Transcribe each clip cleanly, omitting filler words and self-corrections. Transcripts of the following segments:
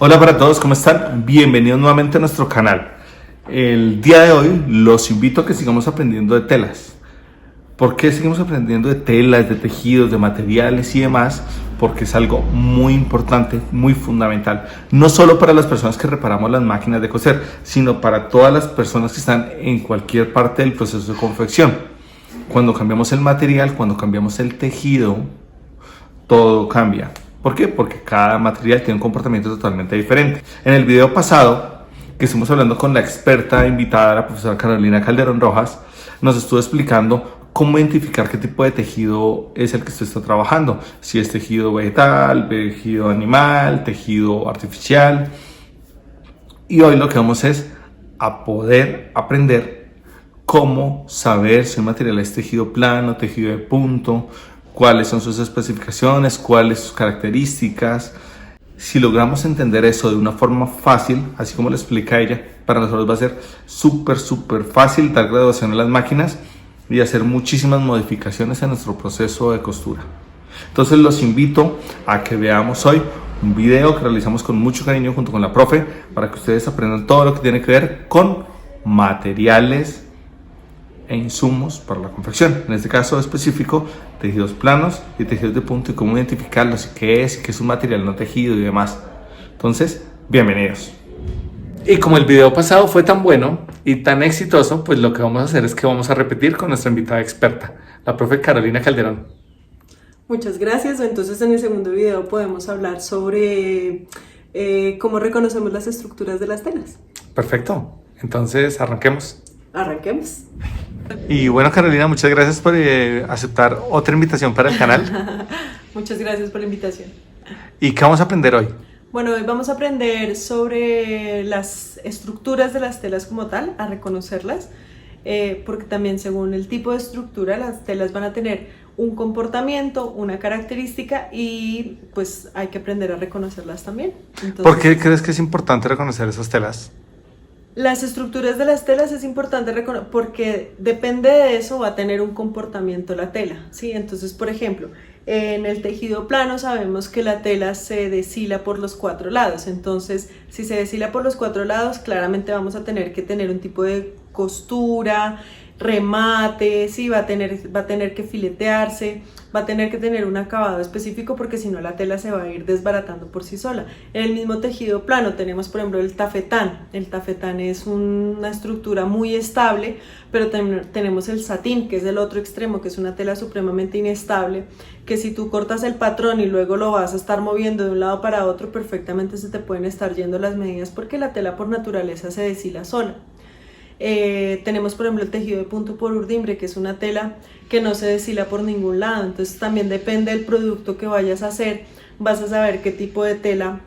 Hola para todos, ¿cómo están? Bienvenidos nuevamente a nuestro canal. El día de hoy los invito a que sigamos aprendiendo de telas. ¿Por qué seguimos aprendiendo de telas, de tejidos, de materiales y demás? Porque es algo muy importante, muy fundamental. No solo para las personas que reparamos las máquinas de coser, sino para todas las personas que están en cualquier parte del proceso de confección. Cuando cambiamos el material, cuando cambiamos el tejido, todo cambia. ¿Por qué? Porque cada material tiene un comportamiento totalmente diferente. En el video pasado, que estuvimos hablando con la experta invitada, la profesora Carolina Calderón Rojas, nos estuvo explicando cómo identificar qué tipo de tejido es el que usted está trabajando. Si es tejido vegetal, tejido animal, tejido artificial. Y hoy lo que vamos es a poder aprender cómo saber si un material es tejido plano, tejido de punto, cuáles son sus especificaciones, cuáles sus características. Si logramos entender eso de una forma fácil, así como lo explica ella, para nosotros va a ser súper fácil dar graduación a las máquinas y hacer muchísimas modificaciones en nuestro proceso de costura. Entonces los invito a que veamos hoy un video que realizamos con mucho cariño junto con la profe para que ustedes aprendan todo lo que tiene que ver con materiales e insumos para la confección, en este caso específico tejidos planos y tejidos de punto y cómo identificarlos y qué es un material no tejido y demás. Entonces, bienvenidos. Y como el video pasado fue tan bueno y tan exitoso, pues lo que vamos a hacer es que vamos a repetir con nuestra invitada experta, la profe Carolina Calderón. Muchas gracias. Entonces en el segundo video podemos hablar sobre cómo reconocemos las estructuras de las telas. Perfecto, entonces arranquemos. Arranquemos. Y bueno, Carolina, muchas gracias por aceptar otra invitación para el canal. Muchas gracias por la invitación. ¿Y qué vamos a aprender hoy? Bueno, hoy vamos a aprender sobre las estructuras de las telas como tal, a reconocerlas, porque también según el tipo de estructura las telas van a tener un comportamiento, una característica y pues hay que aprender a reconocerlas también. Entonces, ¿por qué crees que es importante reconocer esas telas? Las estructuras de las telas es importante reconocer porque depende de eso va a tener un comportamiento la tela, ¿sí? Entonces, por ejemplo, en el tejido plano sabemos que la tela se deshila por los 4 lados, entonces si se deshila por los 4 lados, claramente vamos a tener que tener un tipo de costura, remate, ¿sí? Va a tener que filetearse, va a tener que tener un acabado específico porque si no la tela se va a ir desbaratando por sí sola. En el mismo tejido plano tenemos por ejemplo el tafetán. El tafetán es una estructura muy estable, pero tenemos el satín, que es el otro extremo, que es una tela supremamente inestable, que si tú cortas el patrón y luego lo vas a estar moviendo de un lado para otro, perfectamente se te pueden estar yendo las medidas porque la tela por naturaleza se deshila sola. Tenemos por ejemplo el tejido de punto por urdimbre, que es una tela que no se deshila por ningún lado, entonces también depende del producto que vayas a hacer, vas a saber qué tipo de tela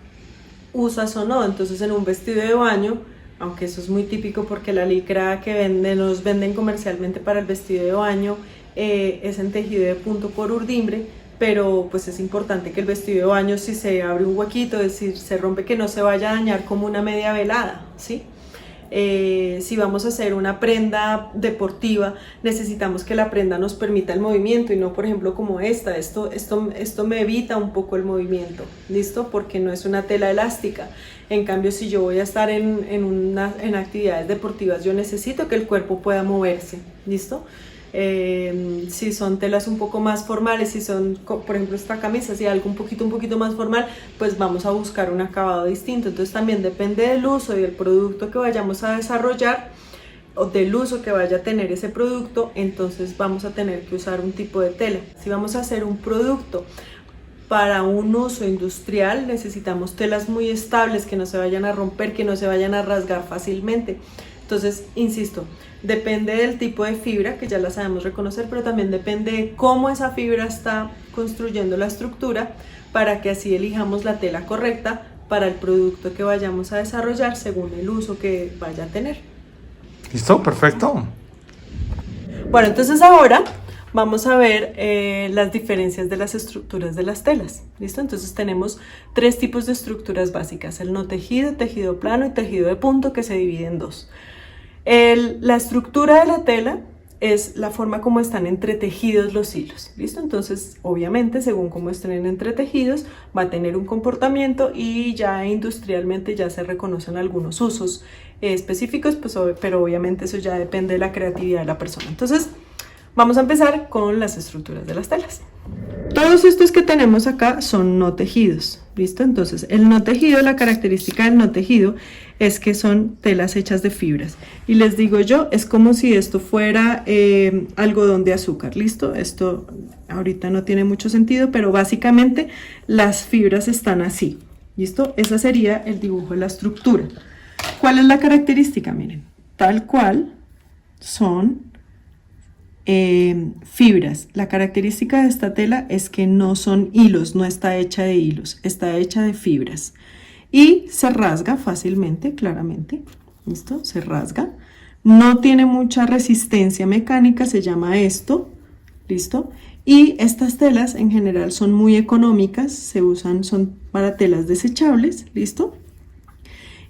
usas o no. Entonces en un vestido de baño, aunque eso es muy típico porque la licra que nos venden comercialmente para el vestido de baño es en tejido de punto por urdimbre, pero pues es importante que el vestido de baño, si se abre un huequito, es decir, se rompe, que no se vaya a dañar como una media velada, ¿sí? Si vamos a hacer una prenda deportiva, necesitamos que la prenda nos permita el movimiento y no, por ejemplo, como esto me evita un poco el movimiento, ¿listo? Porque no es una tela elástica. En cambio, si yo voy a estar en actividades deportivas, yo necesito que el cuerpo pueda moverse, ¿listo? Si son telas un poco más formales, si son, por ejemplo, esta camisa, si algo un poquito más formal, pues vamos a buscar un acabado distinto. Entonces también depende del uso y del producto que vayamos a desarrollar o del uso que vaya a tener ese producto, entonces vamos a tener que usar un tipo de tela. Si vamos a hacer un producto para un uso industrial, necesitamos telas muy estables, que no se vayan a romper, que no se vayan a rasgar fácilmente. Entonces, insisto, depende del tipo de fibra, que ya la sabemos reconocer, pero también depende de cómo esa fibra está construyendo la estructura para que así elijamos la tela correcta para el producto que vayamos a desarrollar según el uso que vaya a tener. ¿Listo? Perfecto. Bueno, entonces ahora vamos a ver las diferencias de las estructuras de las telas. ¿Listo? Entonces tenemos 3 tipos de estructuras básicas: el no tejido, tejido plano y tejido de punto, que se divide en 2. La estructura de la tela es la forma como están entretejidos los hilos, ¿listo? Entonces, obviamente, según cómo estén entretejidos, va a tener un comportamiento y ya industrialmente ya se reconocen algunos usos específicos, pues, pero obviamente eso ya depende de la creatividad de la persona. Entonces, vamos a empezar con las estructuras de las telas. Todos estos que tenemos acá son no tejidos, ¿listo? Entonces, el no tejido, la característica del no tejido es que son telas hechas de fibras. Y les digo yo, es como si esto fuera algodón de azúcar, ¿listo? Esto ahorita no tiene mucho sentido, pero básicamente las fibras están así, ¿listo? Ese sería el dibujo de la estructura. ¿Cuál es la característica? Miren, tal cual son fibras. La característica de esta tela es que no son hilos, no está hecha de hilos, está hecha de fibras y se rasga fácilmente, claramente, ¿listo? Se rasga, no tiene mucha resistencia mecánica, se llama esto, ¿listo? Y estas telas en general son muy económicas, se usan, son para telas desechables, ¿listo?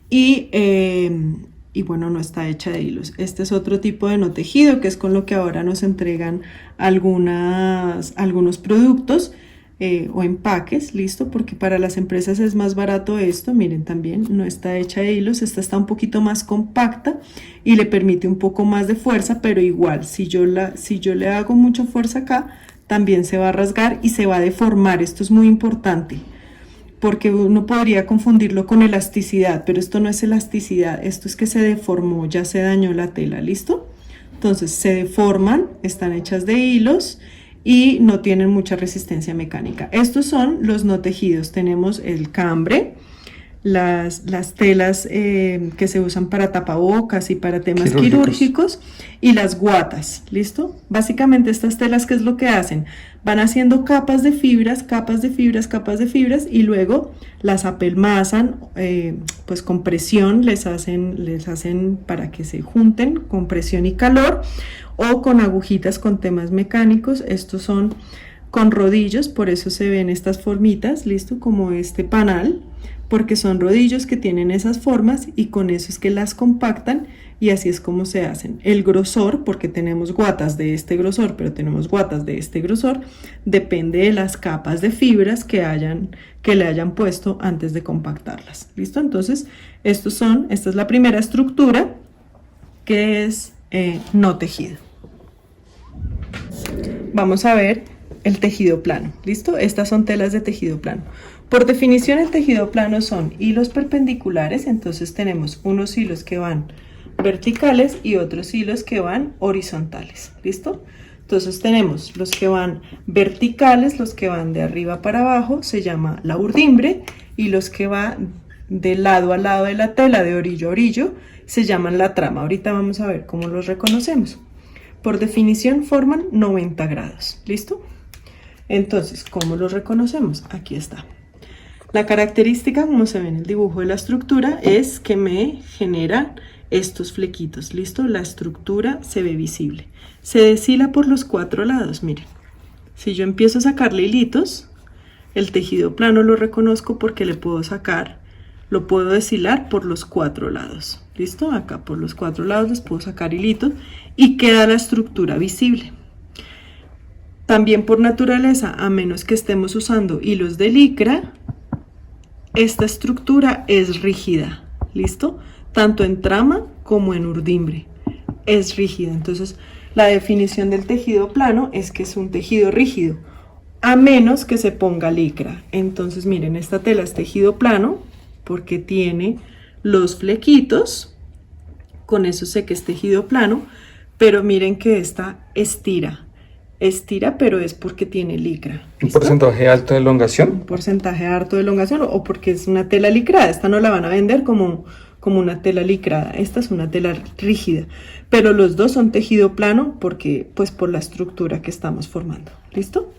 Y bueno, no está hecha de hilos. Este es otro tipo de no tejido, que es con lo que ahora nos entregan algunos productos o empaques, ¿listo? Porque para las empresas es más barato esto. Miren, también no está hecha de hilos, esta está un poquito más compacta y le permite un poco más de fuerza, pero igual, si yo le hago mucha fuerza acá, también se va a rasgar y se va a deformar. Esto es muy importante, porque uno podría confundirlo con elasticidad, pero esto no es elasticidad, esto es que se deformó, ya se dañó la tela, ¿listo? Entonces se deforman, están hechas de hilos y no tienen mucha resistencia mecánica. Estos son los no tejidos, tenemos el cambre, las telas que se usan para tapabocas y para temas quirúrgicos y las guatas, ¿listo? Básicamente estas telas, ¿qué es lo que hacen? Van haciendo capas de fibras, capas de fibras, capas de fibras y luego las apelmazan, pues con presión les hacen para que se junten con presión y calor o con agujitas con temas mecánicos. Estos son con rodillos, por eso se ven estas formitas, ¿listo? Como este panal, porque son rodillos que tienen esas formas y con eso es que las compactan y así es como se hacen. El grosor, porque tenemos guatas de este grosor, pero tenemos guatas de este grosor, depende de las capas de fibras que le hayan puesto antes de compactarlas. ¿Listo? Entonces, esta es la primera estructura que es no tejido. Vamos a ver el tejido plano. ¿Listo? Estas son telas de tejido plano. Por definición, el tejido plano son hilos perpendiculares, entonces tenemos unos hilos que van verticales y otros hilos que van horizontales, ¿listo? Entonces tenemos los que van verticales, los que van de arriba para abajo, se llama la urdimbre, y los que van de lado a lado de la tela, de orillo a orillo, se llaman la trama. Ahorita vamos a ver cómo los reconocemos. Por definición forman 90 grados, ¿listo? Entonces, ¿cómo los reconocemos? Aquí está. La característica, como se ve en el dibujo de la estructura, es que me genera estos flequitos, ¿listo? La estructura se ve visible. Se deshila por los 4 lados, miren. Si yo empiezo a sacarle hilitos, el tejido plano lo reconozco porque lo puedo deshilar por los 4 lados, ¿listo? Acá por los 4 lados les puedo sacar hilitos y queda la estructura visible. También por naturaleza, a menos que estemos usando hilos de licra, esta estructura es rígida, ¿listo? Tanto en trama como en urdimbre, es rígida. Entonces, la definición del tejido plano es que es un tejido rígido, a menos que se ponga licra. Entonces, miren, esta tela es tejido plano porque tiene los flequitos, con eso sé que es tejido plano, pero miren que esta estira, pero es porque tiene licra. ¿Listo? ¿Un porcentaje alto de elongación? Un porcentaje alto de elongación o porque es una tela licrada. Esta no la van a vender como una tela licrada, esta es una tela rígida, pero los dos son tejido plano porque, pues, por la estructura que estamos formando. ¿Listo?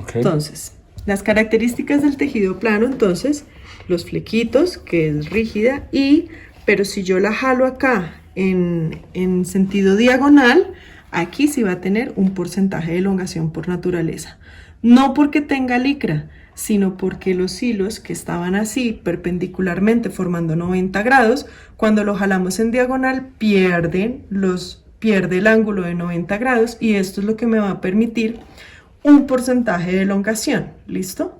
Okay. Entonces, las características del tejido plano, entonces, los flequitos, que es rígida, pero si yo la jalo acá en sentido diagonal, aquí sí va a tener un porcentaje de elongación por naturaleza. No porque tenga licra, sino porque los hilos que estaban así perpendicularmente formando 90 grados, cuando lo jalamos en diagonal pierden pierde el ángulo de 90 grados y esto es lo que me va a permitir un porcentaje de elongación, ¿listo?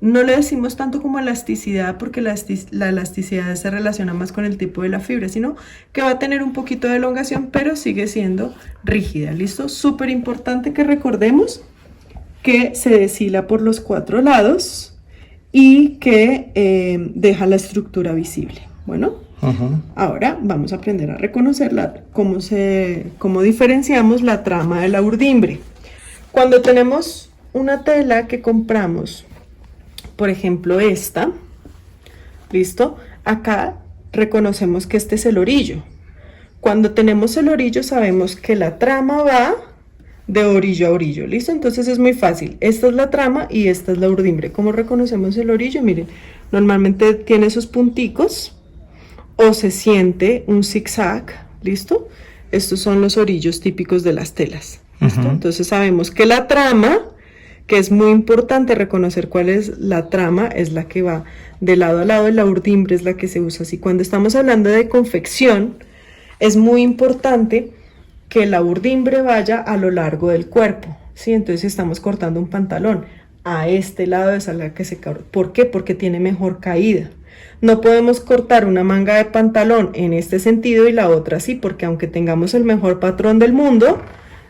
No le decimos tanto como elasticidad porque la elasticidad se relaciona más con el tipo de la fibra, sino que va a tener un poquito de elongación, pero sigue siendo rígida, ¿listo? Súper importante que recordemos que se deshila por los 4 lados y que deja la estructura visible. Bueno, ahora vamos a aprender a reconocerla, cómo diferenciamos la trama de la urdimbre. Cuando tenemos una tela que compramos, por ejemplo esta, ¿listo? Acá reconocemos que este es el orillo. Cuando tenemos el orillo sabemos que la trama va de orillo a orillo, ¿listo? Entonces es muy fácil. Esta es la trama y esta es la urdimbre. ¿Cómo reconocemos el orillo? Miren, normalmente tiene esos punticos o se siente un zigzag, ¿listo? Estos son los orillos típicos de las telas, ¿listo? Entonces sabemos que la trama, que es muy importante reconocer cuál es la trama, es la que va de lado a lado, y la urdimbre es la que se usa así. Cuando estamos hablando de confección, es muy importante que la urdimbre vaya a lo largo del cuerpo, ¿sí? Entonces si estamos cortando un pantalón, a este lado es a la que se corta. ¿Por qué? Porque tiene mejor caída. No podemos cortar una manga de pantalón en este sentido y la otra así, porque aunque tengamos el mejor patrón del mundo,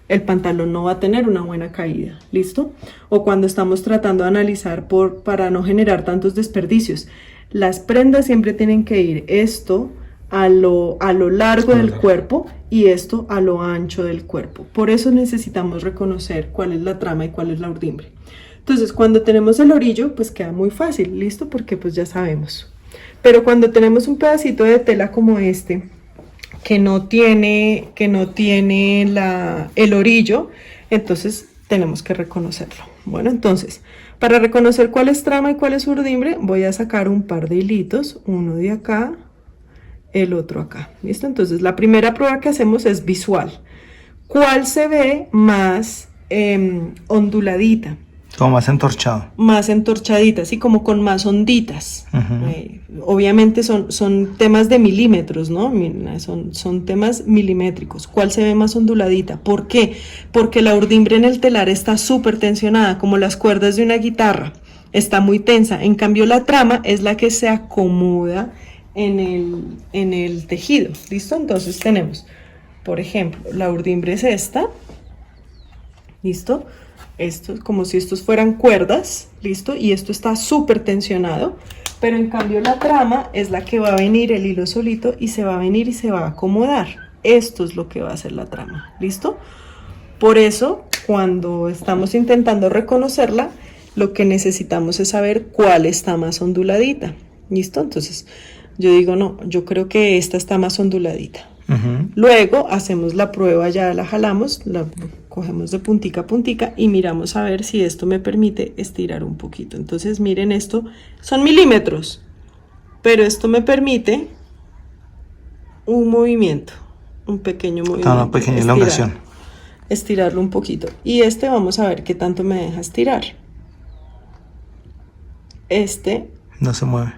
el pantalón no va a tener una buena caída, ¿listo? O cuando estamos tratando de analizar para no generar tantos desperdicios. Las prendas siempre tienen que ir esto a lo largo del cuerpo y esto a lo ancho del cuerpo. Por eso necesitamos reconocer cuál es la trama y cuál es la urdimbre. Entonces, cuando tenemos el orillo, pues queda muy fácil, ¿listo? Porque pues ya sabemos. Pero cuando tenemos un pedacito de tela como este, que no tiene el orillo, entonces tenemos que reconocerlo. Bueno, entonces, para reconocer cuál es trama y cuál es urdimbre, voy a sacar un par de hilitos, uno de acá, el otro acá, ¿listo? Entonces, la primera prueba que hacemos es visual. ¿Cuál se ve más onduladita? Como más entorchado. Más entorchadita, así como con más onditas. Obviamente son temas de milímetros, ¿no? Son temas milimétricos. ¿Cuál se ve más onduladita? ¿Por qué? Porque la urdimbre en el telar está súper tensionada, como las cuerdas de una guitarra. Está muy tensa. En cambio, la trama es la que se acomoda en el tejido. ¿Listo? Entonces tenemos, por ejemplo, la urdimbre es esta. ¿Listo? Esto es como si estos fueran cuerdas, ¿listo? Y esto está súper tensionado, pero en cambio la trama es la que va a venir el hilo solito y se va a venir y se va a acomodar. Esto es lo que va a hacer la trama, ¿listo? Por eso, cuando estamos intentando reconocerla, lo que necesitamos es saber cuál está más onduladita, ¿listo? Entonces, yo digo, no, yo creo que esta está más onduladita. Luego hacemos la prueba, ya la jalamos, la cogemos de puntica a puntica y miramos a ver si esto me permite estirar un poquito. Entonces miren, esto son milímetros, pero esto me permite un movimiento, un pequeño movimiento, una pequeña elongación, estirarlo un poquito. Y vamos a ver qué tanto me deja estirar. No se mueve.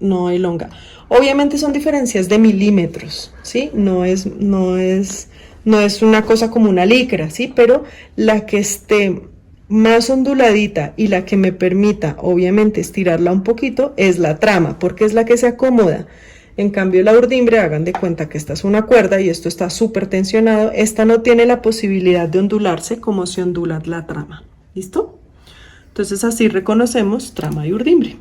No elonga. Obviamente son diferencias de milímetros, ¿sí? No es una cosa como una licra, ¿sí? Pero la que esté más onduladita y la que me permita, obviamente, estirarla un poquito es la trama, porque es la que se acomoda. En cambio, la urdimbre, hagan de cuenta que esta es una cuerda y esto está súper tensionado. Esta no tiene la posibilidad de ondularse como se ondula la trama. ¿Listo? Entonces, así reconocemos trama y urdimbre.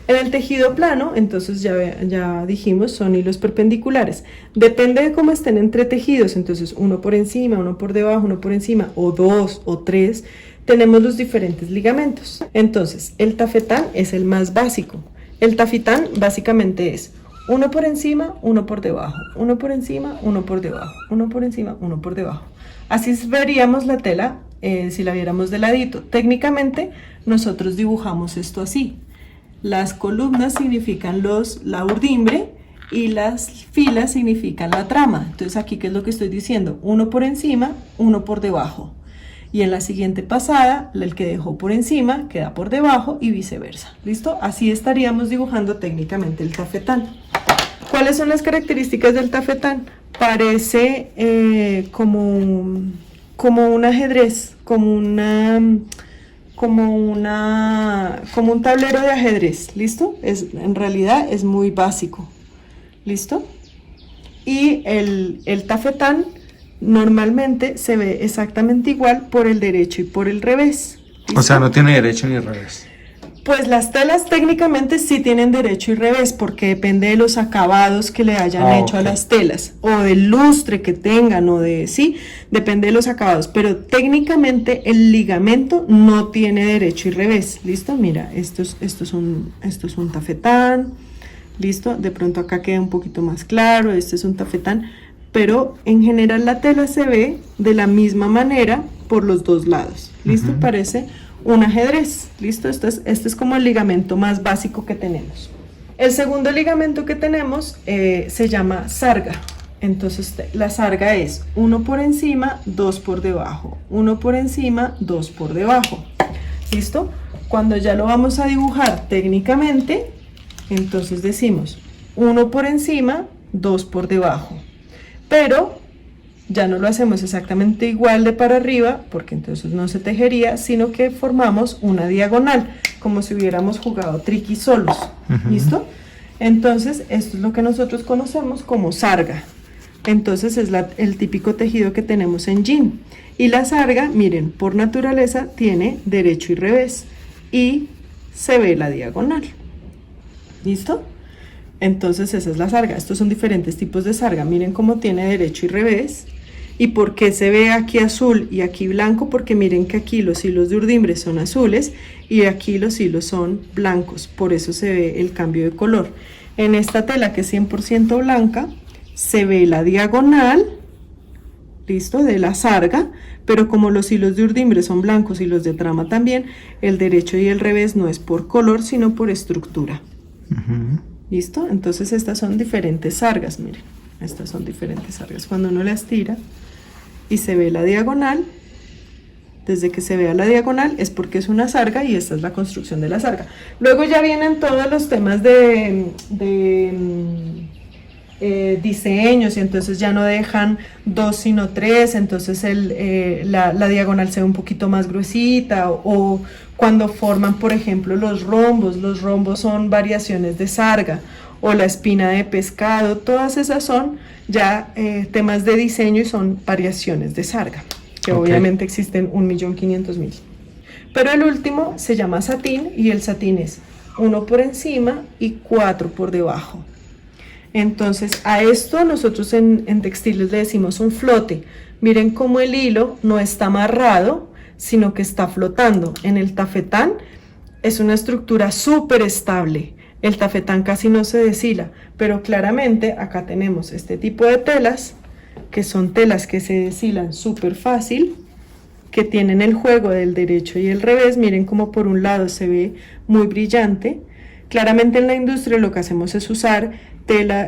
En el tejido plano, entonces ya dijimos, son hilos perpendiculares. Depende de cómo estén entre tejidos, entonces uno por encima, uno por debajo, uno por encima, o 2 o 3, tenemos los diferentes ligamentos. Entonces, el tafetán es el más básico. El tafetán básicamente es uno por encima, uno por debajo, uno por encima, uno por debajo, uno por encima, uno por debajo. Así veríamos la tela si la viéramos de ladito. Técnicamente, nosotros dibujamos esto así. Las columnas significan la urdimbre y las filas significan la trama. Entonces aquí, ¿qué es lo que estoy diciendo? Uno por encima, uno por debajo. Y en la siguiente pasada, el que dejó por encima queda por debajo y viceversa. ¿Listo? Así estaríamos dibujando técnicamente el tafetán. ¿Cuáles son las características del tafetán? Parece como un ajedrez, como un tablero de ajedrez, ¿listo? En realidad es muy básico, ¿listo? Y el tafetán normalmente se ve exactamente igual por el derecho y por el revés, ¿listo? O sea, no tiene derecho ni revés. Pues las telas técnicamente sí tienen derecho y revés porque depende de los acabados que le hayan hecho a las telas o del lustre que tengan sí, depende de los acabados, pero técnicamente el ligamento no tiene derecho y revés, ¿listo? Mira, esto es un tafetán, ¿listo? De pronto acá queda un poquito más claro, este es un tafetán, pero en general la tela se ve de la misma manera por los dos lados, ¿listo? Parece un ajedrez, ¿listo? Este es como el ligamento más básico que tenemos. El segundo ligamento que tenemos se llama sarga. Entonces la sarga es 1 por encima, 2 por debajo, 1 por encima, 2 por debajo, ¿listo? Cuando ya lo vamos a dibujar técnicamente, entonces decimos 1 por encima, 2 por debajo, pero ya no lo hacemos exactamente igual de para arriba, porque entonces no se tejería, sino que formamos una diagonal, como si hubiéramos jugado triqui solos, ¿listo? Entonces, esto es lo que nosotros conocemos como sarga. Entonces, es el típico tejido que tenemos en jean. Y la sarga, miren, por naturaleza tiene derecho y revés, y se ve la diagonal, ¿listo? Entonces, esa es la sarga. Estos son diferentes tipos de sarga. Miren cómo tiene derecho y revés. ¿Y por qué se ve aquí azul y aquí blanco? Porque miren que aquí los hilos de urdimbre son azules y aquí los hilos son blancos, por eso se ve el cambio de color. En esta tela que es 100% blanca, se ve la diagonal, ¿listo? De la sarga, pero como los hilos de urdimbre son blancos y los de trama también, el derecho y el revés no es por color, sino por estructura. ¿Listo? Entonces estas son diferentes sargas, miren, estas son diferentes sargas. Cuando uno las tira y se ve la diagonal, desde que se vea la diagonal es porque es una sarga y esta es la construcción de la sarga. Luego ya vienen todos los temas de diseños y entonces ya no dejan 2 sino 3, entonces la diagonal se ve un poquito más gruesita o cuando forman por ejemplo los rombos son variaciones de sarga o la espina de pescado, todas esas son ya temas de diseño y son variaciones de sarga, que obviamente existen 1.500.000. Pero el último se llama satín y el satín es 1 por encima y 4 por debajo. Entonces a esto nosotros en textiles le decimos un flote. Miren cómo el hilo no está amarrado, sino que está flotando. En el tafetán es una estructura súper estable. El tafetán casi no se deshila, pero claramente acá tenemos este tipo de telas, que son telas que se deshilan súper fácil, que tienen el juego del derecho y el revés. Miren cómo por un lado se ve muy brillante. Claramente en la industria lo que hacemos es usar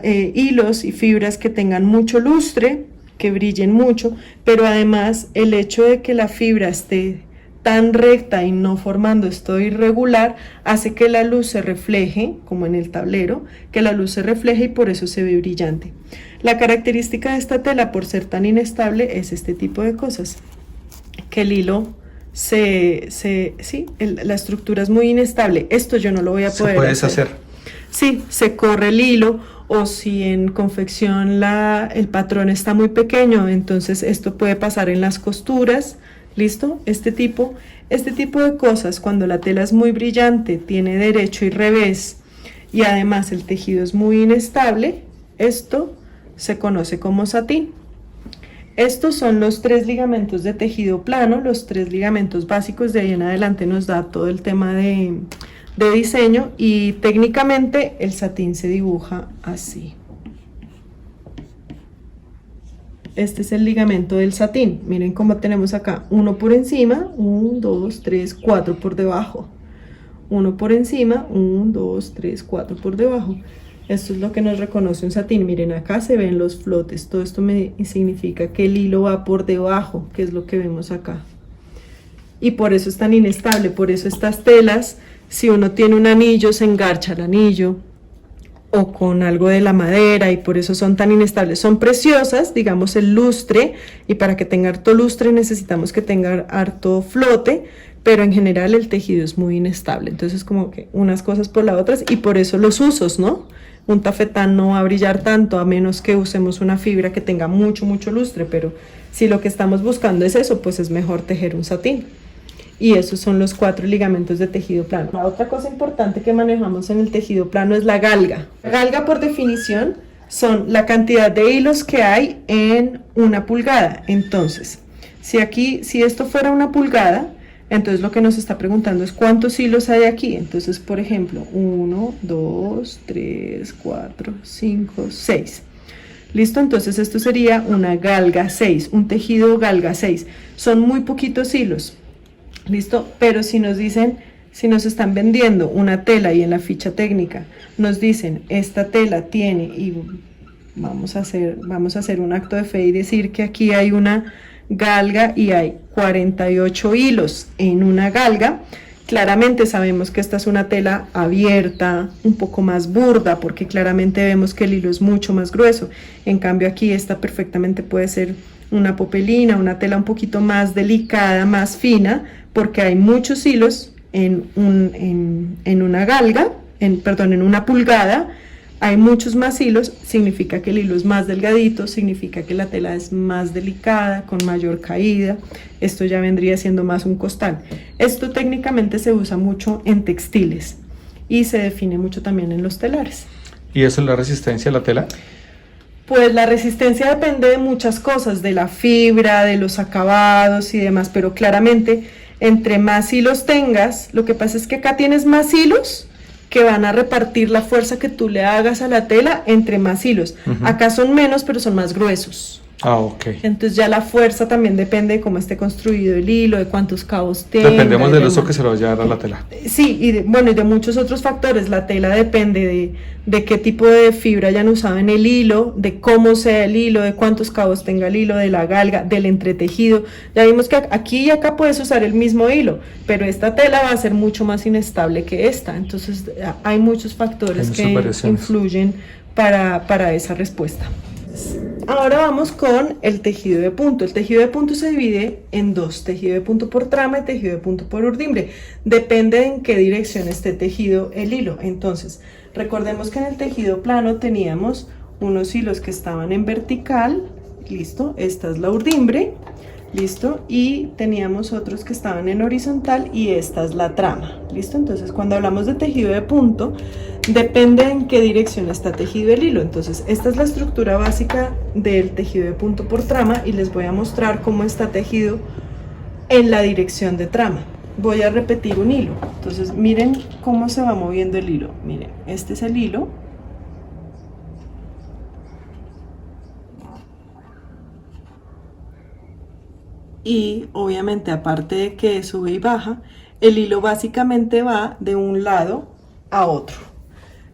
hilos y fibras que tengan mucho lustre, que brillen mucho, pero además el hecho de que la fibra esté tan recta y no formando esto irregular hace que la luz se refleje, como en el tablero, que la luz se refleje y por eso se ve brillante. La característica de esta tela, por ser tan inestable, es este tipo de cosas, que el hilo la estructura es muy inestable. Esto yo no lo voy a poder hacer. Sí, se corre el hilo, o si en confección el patrón está muy pequeño, entonces esto puede pasar en las costuras. ¿Listo? Este tipo de cosas, cuando la tela es muy brillante, tiene derecho y revés y además el tejido es muy inestable, esto se conoce como satín. Estos son los 3 ligamentos de tejido plano, los 3 ligamentos básicos. De ahí en adelante nos da todo el tema de diseño y técnicamente el satín se dibuja así. Este es el ligamento del satín. Miren cómo tenemos acá 1 por encima, 1, 2, 3, 4 por debajo, 1 por encima, 1, 2, 3, 4 por debajo. Esto es lo que nos reconoce un satín. Miren, acá se ven los flotes. Todo esto significa que el hilo va por debajo, que es lo que vemos acá. Y por eso es tan inestable. Por eso estas telas, si uno tiene un anillo, se engarcha el anillo. o con algo de la madera y por eso son tan inestables. Son preciosas, digamos el lustre, y para que tenga harto lustre necesitamos que tenga harto flote, pero en general el tejido es muy inestable. Entonces como que unas cosas por las otras y por eso los usos, ¿no? Un tafetán no va a brillar tanto a menos que usemos una fibra que tenga mucho lustre, pero si lo que estamos buscando es eso, pues es mejor tejer un satín. Y esos son los 4 ligamentos de tejido plano. La otra cosa importante que manejamos en el tejido plano es la galga. La galga, por definición, son la cantidad de hilos que hay en una pulgada. Entonces, si esto fuera una pulgada, entonces lo que nos está preguntando es cuántos hilos hay aquí. Entonces, por ejemplo, 1, 2, 3, 4, 5, 6. ¿Listo? Entonces esto sería una galga 6, un tejido galga 6. Son muy poquitos hilos. ¿Listo? Pero si nos dicen, si nos están vendiendo una tela y en la ficha técnica nos dicen, esta tela tiene, y vamos a hacer un acto de fe y decir que aquí hay una galga y hay 48 hilos en una galga, claramente sabemos que esta es una tela abierta, un poco más burda, porque claramente vemos que el hilo es mucho más grueso. En cambio aquí esta perfectamente puede ser una popelina, una tela un poquito más delicada, más fina, porque hay muchos hilos en una galga, en una pulgada, hay muchos más hilos, significa que el hilo es más delgadito, significa que la tela es más delicada, con mayor caída. Esto ya vendría siendo más un costal. Esto técnicamente se usa mucho en textiles y se define mucho también en los telares. ¿Y eso es la resistencia a la tela? Pues la resistencia depende de muchas cosas, de la fibra, de los acabados y demás, pero claramente entre más hilos tengas, lo que pasa es que acá tienes más hilos que van a repartir la fuerza que tú le hagas a la tela entre más hilos. Acá son menos, pero son más gruesos. Ah, ok. Entonces ya la fuerza también depende de cómo esté construido el hilo, de cuántos cabos tenga. Dependemos del uso que se lo vaya a dar a la tela. Sí, y de muchos otros factores. La tela depende de qué tipo de fibra hayan usado en el hilo, de cómo sea el hilo, de cuántos cabos tenga el hilo, de la galga, del entretejido. Ya vimos que aquí y acá puedes usar el mismo hilo, pero esta tela va a ser mucho más inestable que esta. Entonces hay muchos factores que influyen para esa respuesta. Ahora vamos con el tejido de punto. El tejido de punto se divide en dos: tejido de punto por trama y tejido de punto por urdimbre. Depende en qué dirección esté tejido el hilo. Entonces, recordemos que en el tejido plano teníamos unos hilos que estaban en vertical, listo, esta es la urdimbre, listo, y teníamos otros que estaban en horizontal y esta es la trama, listo. Entonces, cuando hablamos de tejido de punto, depende en qué dirección está tejido el hilo. Entonces, esta es la estructura básica del tejido de punto por trama y les voy a mostrar cómo está tejido en la dirección de trama. Voy a repetir un hilo. Entonces, miren cómo se va moviendo el hilo. Miren, este es el hilo. Y obviamente, aparte de que sube y baja, el hilo básicamente va de un lado a otro.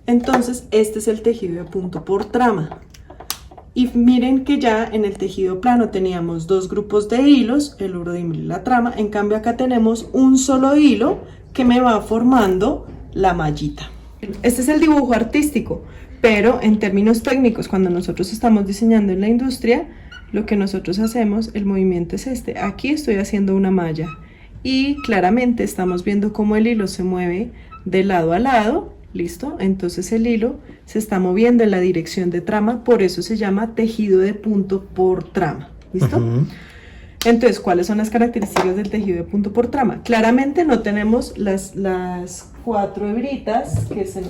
Entonces, este es el tejido de punto por trama. Y miren que ya en el tejido plano teníamos dos grupos de hilos, el urdimbre y la trama. En cambio, acá tenemos un solo hilo que me va formando la mallita. Este es el dibujo artístico, pero en términos técnicos, cuando nosotros estamos diseñando en la industria, lo que nosotros hacemos, el movimiento es este. Aquí estoy haciendo una malla y claramente estamos viendo cómo el hilo se mueve de lado a lado. ¿Listo? Entonces el hilo se está moviendo en la dirección de trama, por eso se llama tejido de punto por trama. ¿Listo? Entonces, ¿cuáles son las características del tejido de punto por trama? Claramente no tenemos las 4 hebritas que se nos...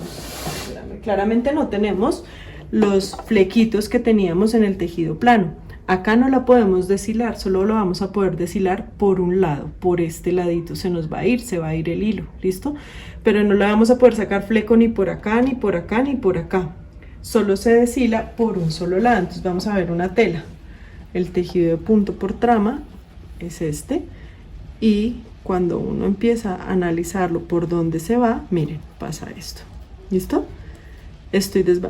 Claramente no tenemos los flequitos que teníamos en el tejido plano. Acá no la podemos deshilar, solo lo vamos a poder deshilar por un lado, por este ladito se nos va a ir, se va a ir el hilo, ¿listo? Pero no le vamos a poder sacar fleco ni por acá, ni por acá, ni por acá. Solo se deshila por un solo lado. Entonces vamos a ver una tela. El tejido de punto por trama es este. Y cuando uno empieza a analizarlo por dónde se va, miren, pasa esto. ¿Listo?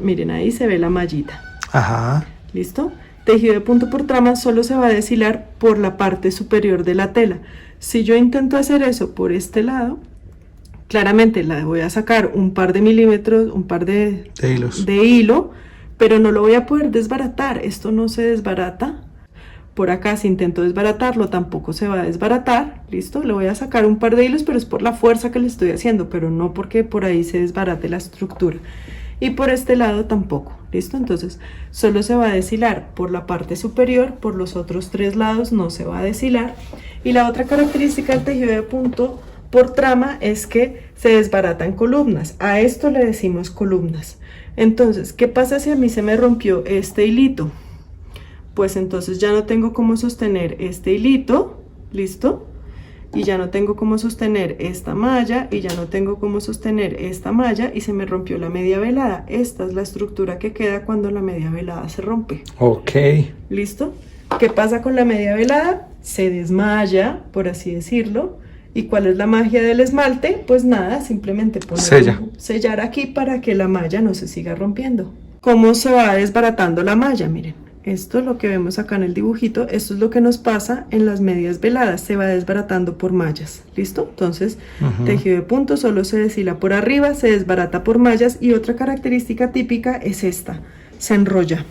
Miren, ahí se ve la mallita. Ajá. ¿Listo? Tejido de punto por trama solo se va a deshilar por la parte superior de la tela. Si yo intento hacer eso por este lado, claramente la voy a sacar un par de milímetros, un par De hilos. de hilo, pero no lo voy a poder desbaratar. Esto no se desbarata. Por acá, si intento desbaratarlo, tampoco se va a desbaratar. ¿Listo? Le voy a sacar un par de hilos, pero es por la fuerza que le estoy haciendo, pero no porque por ahí se desbarate la estructura. Y por este lado tampoco. ¿Listo? Entonces, solo se va a deshilar por la parte superior, por los otros 3 lados no se va a deshilar. Y la otra característica del tejido de punto por trama es que se desbarata en columnas. A esto le decimos columnas. Entonces, ¿qué pasa si a mí se me rompió este hilito? Pues entonces ya no tengo cómo sostener este hilito, ¿listo? Y ya no tengo cómo sostener esta malla, y ya no tengo cómo sostener esta malla, y se me rompió la media velada. Esta es la estructura que queda cuando la media velada se rompe. Ok. ¿Listo? ¿Qué pasa con la media velada? Se desmaya, por así decirlo. ¿Y cuál es la magia del esmalte? Pues nada, simplemente sellar aquí para que la malla no se siga rompiendo. ¿Cómo se va desbaratando la malla? Miren. Esto es lo que vemos acá en el dibujito, esto es lo que nos pasa en las medias veladas, se va desbaratando por mallas, ¿listo? Entonces, tejido de punto solo se deshila por arriba, se desbarata por mallas, y otra característica típica es esta, se enrolla.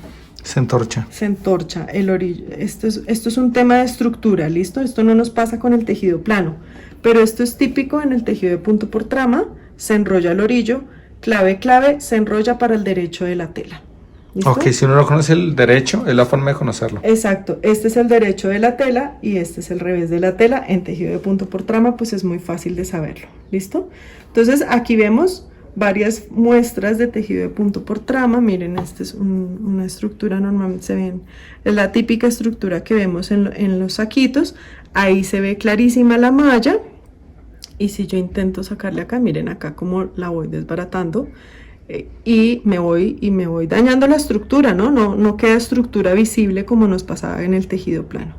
Se entorcha. Se entorcha el orillo. Esto es un tema de estructura, ¿listo? Esto no nos pasa con el tejido plano, pero esto es típico en el tejido de punto por trama, se enrolla el orillo, clave, clave, se enrolla para el derecho de la tela. ¿Listo? Ok, si uno no conoce el derecho, es la forma de conocerlo. Exacto, este es el derecho de la tela y este es el revés de la tela. En tejido de punto por trama, pues es muy fácil de saberlo. ¿Listo? Entonces aquí vemos varias muestras de tejido de punto por trama. Miren, esta es una estructura, normalmente se ven, es la típica estructura que vemos en los saquitos. Ahí se ve clarísima la malla. Y si yo intento sacarle acá, miren acá cómo la voy desbaratando. Y me voy dañando la estructura, ¿no? No queda estructura visible como nos pasaba en el tejido plano.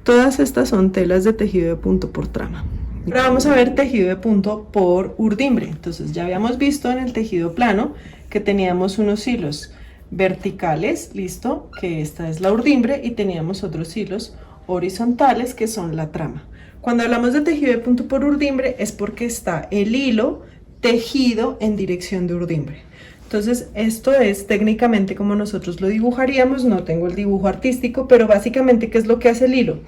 Todas estas son telas de tejido de punto por trama. Ahora vamos a ver tejido de punto por urdimbre. Entonces ya habíamos visto en el tejido plano que teníamos unos hilos verticales, listo, que esta es la urdimbre, y teníamos otros hilos horizontales que son la trama. Cuando hablamos de tejido de punto por urdimbre es porque está el hilo tejido en dirección de urdimbre. Entonces esto es técnicamente como nosotros lo dibujaríamos, no tengo el dibujo artístico, pero básicamente ¿qué es lo que hace el hilo?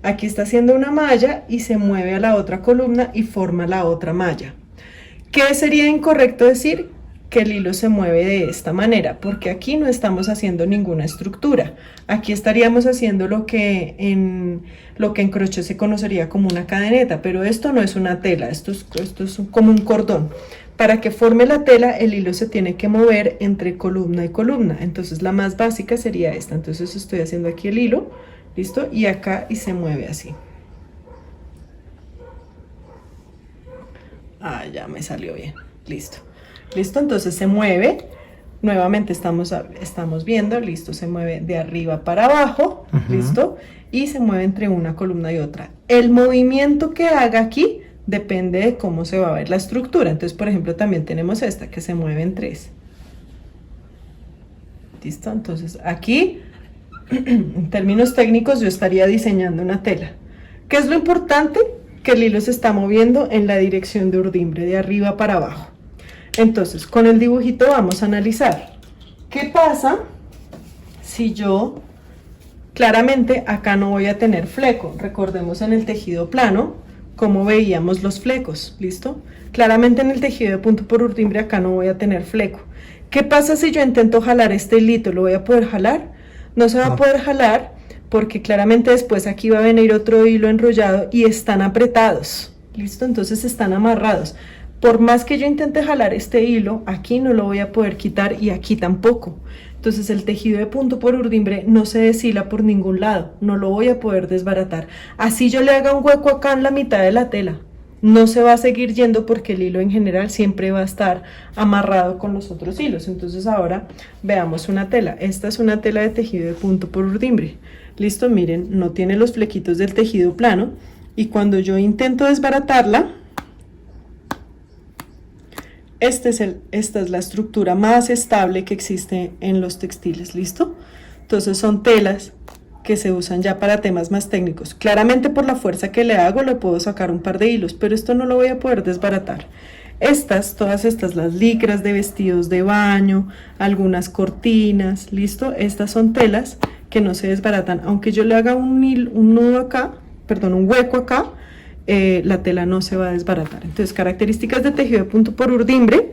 Aquí está haciendo una malla y se mueve a la otra columna y forma la otra malla. ¿Qué sería incorrecto decir? Que el hilo se mueve de esta manera, porque aquí no estamos haciendo ninguna estructura. Aquí estaríamos haciendo lo que en crochet se conocería como una cadeneta, pero esto no es una tela, esto es como un cordón. Para que forme la tela, el hilo se tiene que mover entre columna y columna. Entonces la más básica sería esta. Entonces estoy haciendo aquí el hilo, ¿listo? Y acá, y se mueve así. Ah, ya me salió bien, listo. Listo, entonces se mueve, nuevamente estamos viendo, listo, se mueve de arriba para abajo, listo, y se mueve entre una columna y otra. El movimiento que haga aquí depende de cómo se va a ver la estructura. Entonces, por ejemplo, también tenemos esta que se mueve en 3. Listo, entonces aquí, en términos técnicos, yo estaría diseñando una tela. ¿Qué es lo importante? Que el hilo se está moviendo en la dirección de urdimbre, de arriba para abajo. Entonces, con el dibujito vamos a analizar. ¿Qué pasa si yo, claramente acá no voy a tener fleco? Recordemos en el tejido plano cómo veíamos los flecos, ¿listo? Claramente en el tejido de punto por urdimbre acá no voy a tener fleco. ¿Qué pasa si yo intento jalar este hilito? ¿Lo voy a poder jalar? No se va a poder jalar porque claramente después aquí va a venir otro hilo enrollado y están apretados, ¿listo? Entonces están amarrados. Por más que yo intente jalar este hilo, aquí no lo voy a poder quitar y aquí tampoco. Entonces el tejido de punto por urdimbre no se deshila por ningún lado, no lo voy a poder desbaratar. Así yo le haga un hueco acá en la mitad de la tela, no se va a seguir yendo porque el hilo en general siempre va a estar amarrado con los otros hilos. Entonces ahora veamos una tela. Esta es una tela de tejido de punto por urdimbre. Listo, miren, no tiene los flequitos del tejido plano y cuando yo intento desbaratarla, esta es la estructura más estable que existe en los textiles, ¿listo? Entonces son telas que se usan ya para temas más técnicos. Claramente por la fuerza que le hago le puedo sacar un par de hilos, pero esto no lo voy a poder desbaratar. Todas estas, las licras de vestidos de baño, algunas cortinas, ¿listo? Estas son telas que no se desbaratan. Aunque yo le haga un nudo acá, perdón, un hueco acá, la tela no se va a desbaratar. Entonces, características de tejido de punto por urdimbre.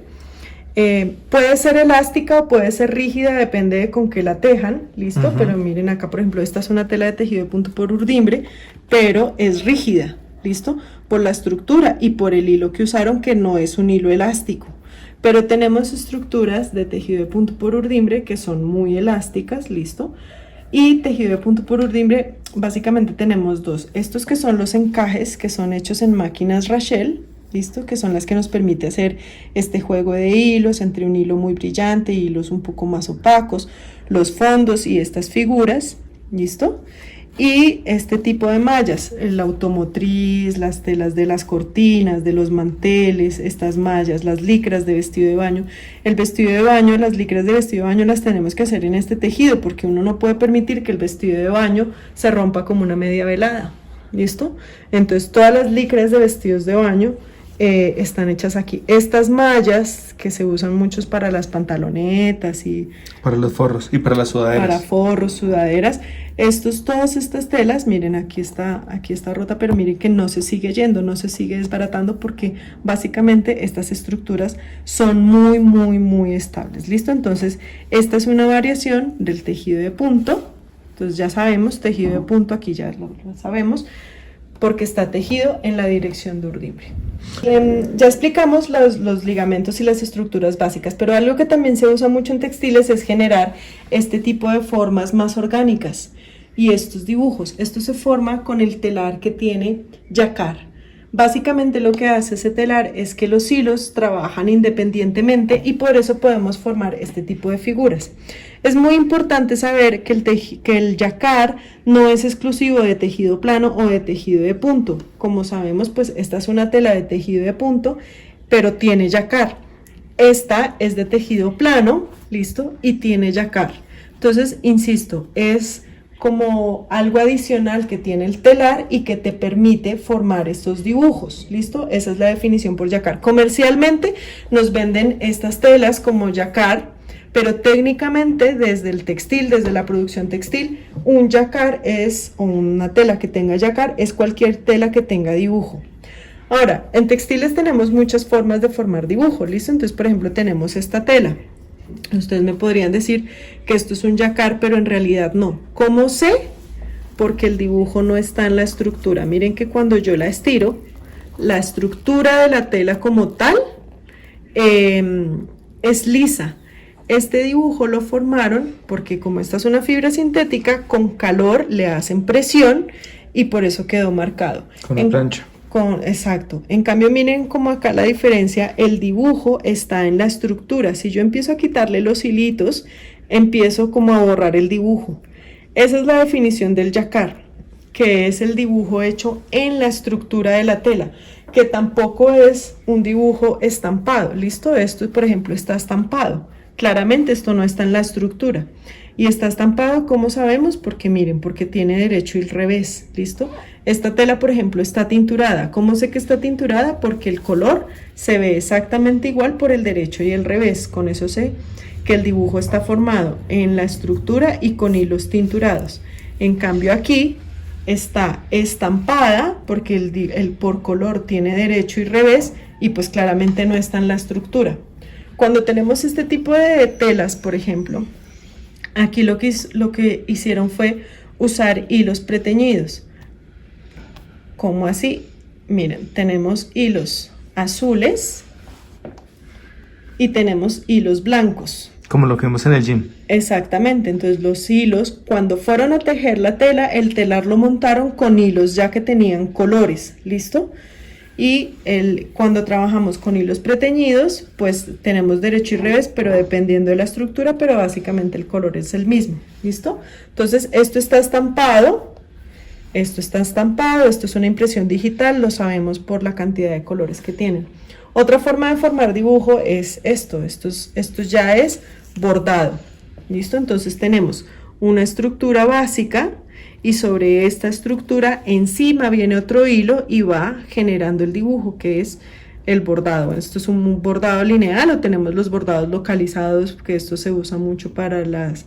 Puede ser elástica o puede ser rígida, depende de con qué la tejan, ¿listo? Pero miren acá, por ejemplo, esta es una tela de tejido de punto por urdimbre, pero es rígida, ¿listo? Por la estructura y por el hilo que usaron, que no es un hilo elástico. Pero tenemos estructuras de tejido de punto por urdimbre que son muy elásticas, ¿listo? Y tejido de punto por urdimbre, básicamente tenemos dos. Estos que son los encajes, que son hechos en máquinas Rachel, ¿listo? Que son las que nos permite hacer este juego de hilos entre un hilo muy brillante y hilos un poco más opacos, los fondos y estas figuras, ¿listo? Y este tipo de mallas, la automotriz, las telas de las cortinas, de los manteles, estas mallas, las licras de vestido de baño. El vestido de baño, las licras de vestido de baño las tenemos que hacer en este tejido, porque uno no puede permitir que el vestido de baño se rompa como una media velada, ¿listo? Entonces todas las licras de vestidos de baño están hechas aquí. Estas mallas que se usan muchos para las pantalonetas y Para los forros y para las sudaderas. para forros, sudaderas, todas estas telas, miren, aquí está rota, pero miren que no se sigue yendo, no se sigue desbaratando, porque básicamente estas estructuras son muy estables, ¿listo? Entonces esta es una variación del tejido de punto. Entonces ya sabemos, tejido de punto, aquí ya lo sabemos, porque está tejido en la dirección de urdimbre. Ya explicamos los ligamentos y las estructuras básicas, pero algo que también se usa mucho en textiles es generar este tipo de formas más orgánicas y estos dibujos. Esto se forma con el telar que tiene Jacquard. Básicamente lo que hace ese telar es que los hilos trabajan independientemente y por eso podemos formar este tipo de figuras. Es muy importante saber que el Jacquard no es exclusivo de tejido plano o de tejido de punto. Como sabemos, pues esta es una tela de tejido de punto, pero tiene Jacquard. Esta es de tejido plano, ¿listo? Y tiene Jacquard. Entonces, insisto, es como algo adicional que tiene el telar y que te permite formar estos dibujos, ¿listo? Esa es la definición por Jacquard. Comercialmente nos venden estas telas como Jacquard, pero técnicamente desde el textil, desde la producción textil, un Jacquard o una tela que tenga Jacquard es cualquier tela que tenga dibujo. Ahora, en textiles tenemos muchas formas de formar dibujo, ¿listo? Entonces, por ejemplo, tenemos esta tela. Ustedes me podrían decir que esto es un Jacquard, pero en realidad no. ¿Cómo sé? Porque el dibujo no está en la estructura. Miren que cuando yo la estiro, la estructura de la tela como tal es lisa. Este dibujo lo formaron porque, como esta es una fibra sintética, con calor le hacen presión y por eso quedó marcado. Con la plancha. Exacto. En cambio, miren como acá la diferencia, el dibujo está en la estructura. Si yo empiezo a quitarle los hilitos, empiezo como a borrar el dibujo. Esa es la definición del Jacquard, que es el dibujo hecho en la estructura de la tela, que tampoco es un dibujo estampado. ¿Listo? Esto, por ejemplo, está estampado. Claramente esto no está en la estructura. Y está estampado, ¿cómo sabemos? Porque miren, porque tiene derecho y revés, ¿listo? Esta tela, por ejemplo, está tinturada. ¿Cómo sé que está tinturada? Porque el color se ve exactamente igual por el derecho y el revés. Con eso sé que el dibujo está formado en la estructura y con hilos tinturados. En cambio aquí está estampada porque el por color tiene derecho y revés y pues claramente no está en la estructura. Cuando tenemos este tipo de telas, por ejemplo, aquí lo que hicieron fue usar hilos preteñidos. ¿Cómo así? Miren, tenemos hilos azules y tenemos hilos blancos. Como lo que vemos en el gym. Exactamente, entonces los hilos, cuando fueron a tejer la tela, el telar lo montaron con hilos ya que tenían colores, ¿listo? Y cuando trabajamos con hilos preteñidos, pues tenemos derecho y revés, pero dependiendo de la estructura, pero básicamente el color es el mismo, ¿listo? Entonces esto está estampado, esto es una impresión digital, lo sabemos por la cantidad de colores que tienen. Otra forma de formar dibujo es esto ya es bordado, ¿listo? Entonces tenemos una estructura básica y sobre esta estructura encima viene otro hilo y va generando el dibujo, que es el bordado. Esto es un bordado lineal o tenemos los bordados localizados, que esto se usa mucho para los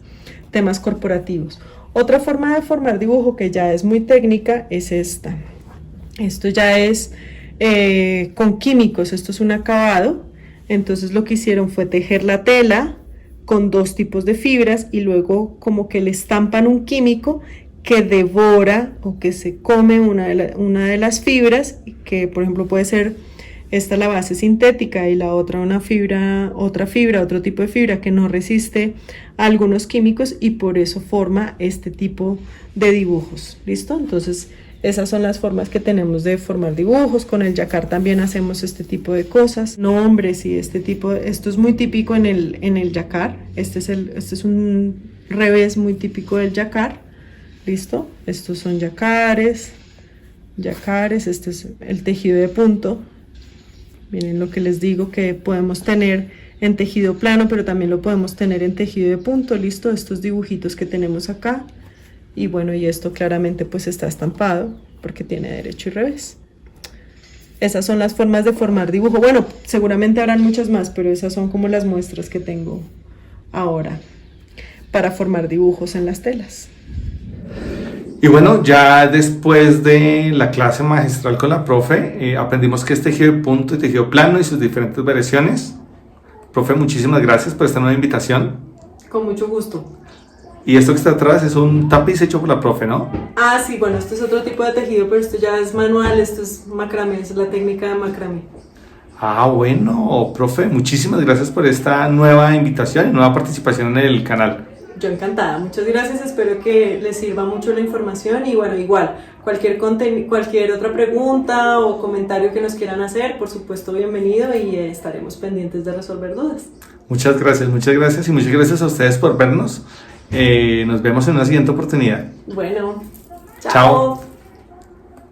temas corporativos. Otra forma de formar dibujo que ya es muy técnica es esta. Esto ya es con químicos, esto es un acabado. Entonces lo que hicieron fue tejer la tela con dos tipos de fibras y luego como que le estampan un químico que devora o que se come una de las fibras, que por ejemplo puede ser esta la base sintética y la otra otro tipo de fibra que no resiste a algunos químicos y por eso forma este tipo de dibujos. ¿Listo? Entonces esas son las formas que tenemos de formar dibujos. Con el jacquard también hacemos este tipo de cosas, nombres y esto es muy típico en el jacquard. Este es un revés muy típico del jacquard. ¿Listo? Estos son jacquards, este es el tejido de punto. Miren lo que les digo, que podemos tener en tejido plano, pero también lo podemos tener en tejido de punto. ¿Listo? Estos dibujitos que tenemos acá. Y bueno, y esto claramente pues está estampado porque tiene derecho y revés. Esas son las formas de formar dibujo. Bueno, seguramente habrán muchas más, pero esas son como las muestras que tengo ahora para formar dibujos en las telas. Y bueno, ya después de la clase magistral con la profe, aprendimos qué es tejido de punto y tejido plano y sus diferentes variaciones. Profe, muchísimas gracias por esta nueva invitación. Con mucho gusto. Y esto que está atrás es un tapiz hecho por la profe, ¿no? Ah, sí, bueno, esto es otro tipo de tejido, pero esto ya es manual, esto es macramé, es la técnica de macramé. Ah, bueno, profe, muchísimas gracias por esta nueva invitación y nueva participación en el canal. Yo encantada, muchas gracias, espero que les sirva mucho la información y bueno, igual, cualquier otra pregunta o comentario que nos quieran hacer, por supuesto, bienvenido y estaremos pendientes de resolver dudas. Muchas gracias y muchas gracias a ustedes por vernos. Nos vemos en una siguiente oportunidad. Bueno, Chao.